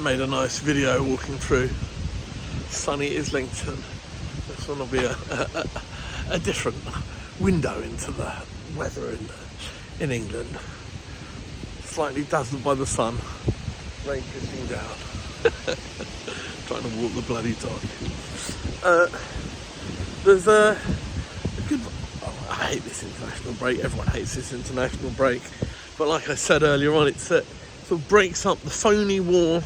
made a nice video walking through sunny Islington. This one will be a different window into the weather in England. Slightly dazzled by the sun, rain pissing down. Trying to walk the bloody dog. There's a good... Oh, I hate this international break. Everyone hates this international break. But like I said earlier on, it sort of breaks up the phony war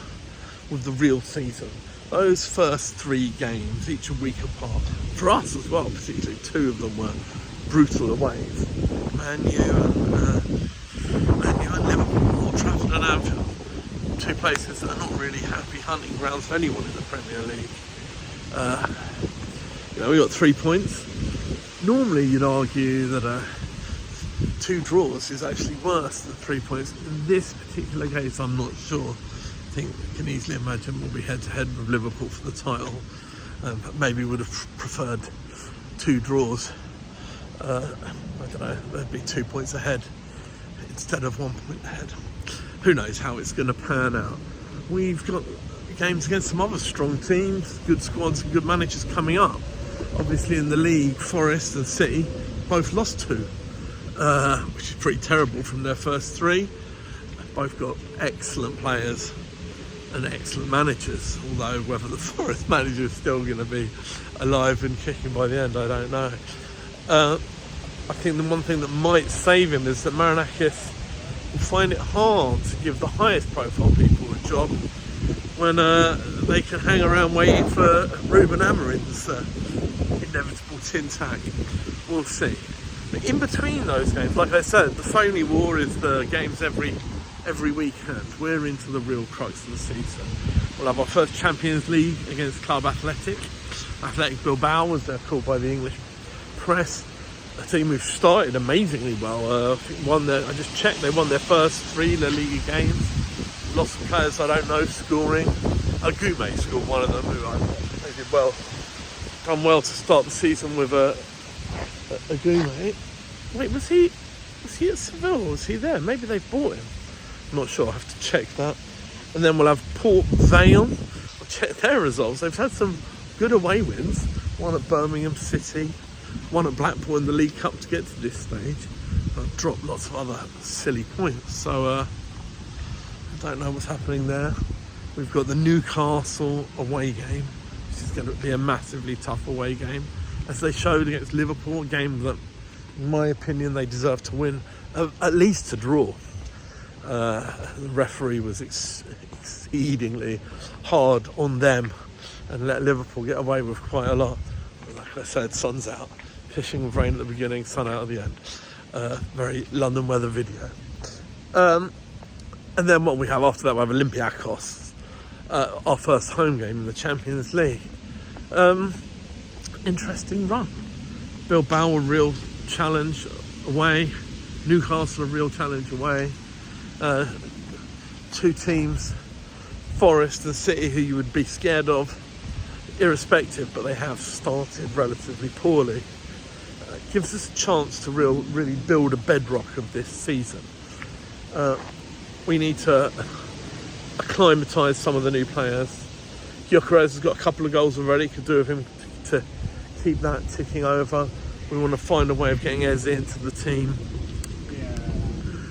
with the real season. Those first 3 games, each a week apart, for us as well, particularly 2 of them were brutal aways. Man U and Liverpool, Old Trafford and Anfield. 2 places that are not really happy hunting grounds for anyone in the Premier League. We got 3 points. Normally you'd argue that 2 draws is actually worse than 3 points. In this particular case, I'm not sure. I think I can easily imagine we'll be head-to-head with Liverpool for the title. But maybe would have preferred 2 draws. I don't know, they'd be 2 points ahead instead of 1 point ahead. Who knows how it's going to pan out. We've got games against some other strong teams, good squads and good managers coming up. Obviously in the league, Forest and City both lost 2, which is pretty terrible from their first 3. Both got excellent players and excellent managers, although whether the Forest manager is still going to be alive and kicking by the end, I don't know. I think the one thing that might save him is that Marinakis will find it hard to give the highest profile people a job when they can hang around waiting for Ruben Amorim's inevitable tin tag. We'll see. But in between those games, like I said, the phony war is the games every weekend. We're into the real crux of the season. We'll have our first Champions League against Club Athletic Bilbao, as they're called by the English press. A team who've started amazingly well. I think I just checked, they won their first 3 La Liga games. Lots of players I don't know scoring. Agume scored one of them, who they did well. Done well to start the season with Agume. Wait, was he at Seville or was he there? Maybe they've bought him. I'm not sure, I have to check that. And then we'll have Port Vale. I'll check their results. They've had some good away wins. One at Birmingham City, one at Blackpool in the League Cup to get to this stage. But dropped lots of other silly points. So I don't know what's happening there. We've got the Newcastle away game, which is going to be a massively tough away game. As they showed against Liverpool, a game that, in my opinion, they deserve to win, at least to draw. The referee was exceedingly hard on them and let Liverpool get away with quite a lot. Like I said, sun's out, pissing with rain at the beginning, sun out at the end. Very London weather video. And then what we have after that, we have Olympiacos, our first home game in the Champions League. Interesting run. Bilbao a real challenge away, Newcastle a real challenge away. 2 teams, Forest and City, who you would be scared of irrespective, but they have started relatively poorly. Gives us a chance to really build a bedrock of this season. We need to acclimatise some of the new players. Gyökeres has got a couple of goals already, could do with him to keep that ticking over. We want to find a way of getting Eze into the team.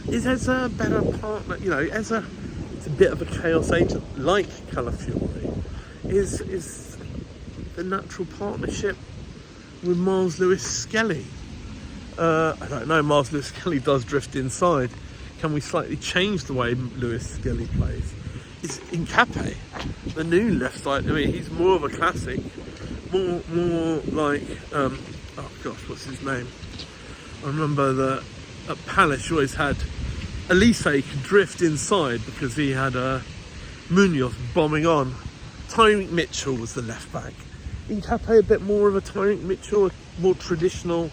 Is Eze a better partner? Eze is a bit of a chaos agent like Calafiori. Is the natural partnership with Miles Lewis-Skelly? I don't know, Miles Lewis-Skelly does drift inside. Can we slightly change the way Lewis-Skelly plays? Is Nkape the new left side? I mean, he's more of a classic, more like oh gosh, what's his name? I remember that at Palace you always had Elise could drift inside because he had Munoz bombing on. Tyreek Mitchell was the left back. Nkape a bit more of a Tyreek Mitchell, a more traditional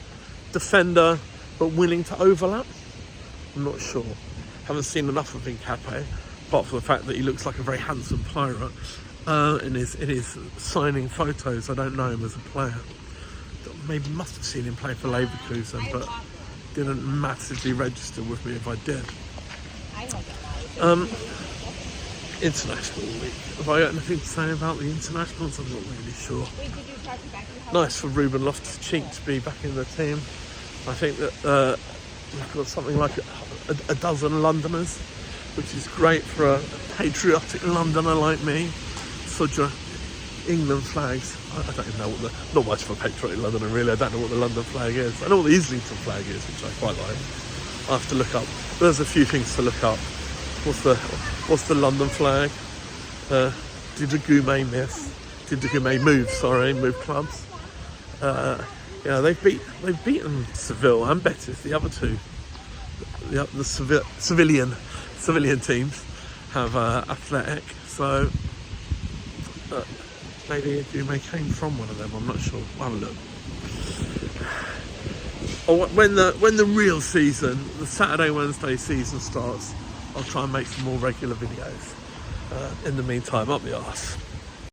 defender, but willing to overlap? I'm not sure. Haven't seen enough of Nkape, apart from the fact that he looks like a very handsome pirate. In his signing photos, I don't know him as a player. Maybe must have seen him play for Leverkusen, but didn't massively register with me if I did. International week. Have I got anything to say about the internationals? I'm not really sure. Nice for Ruben Loftus-Cheek to be back in the team. I think that we've got something like a dozen Londoners, which is great for a patriotic Londoner like me. Such a England flags. I don't even know not much of a patriotic Londoner really. I don't know what the London flag is. I know what the Islington flag is, which I quite like. I have to look up. There's a few things to look up. What's the London flag? Did the Goumet miss? Did the Goumet move? Sorry, move clubs. Yeah, they've beaten Seville and Betis. The other two, the civilian teams have Athletic. So maybe Goumet came from one of them. I'm not sure. I'll have a look. Or when the real season, the Saturday Wednesday season starts, I'll try and make some more regular videos. In the meantime, up the arse.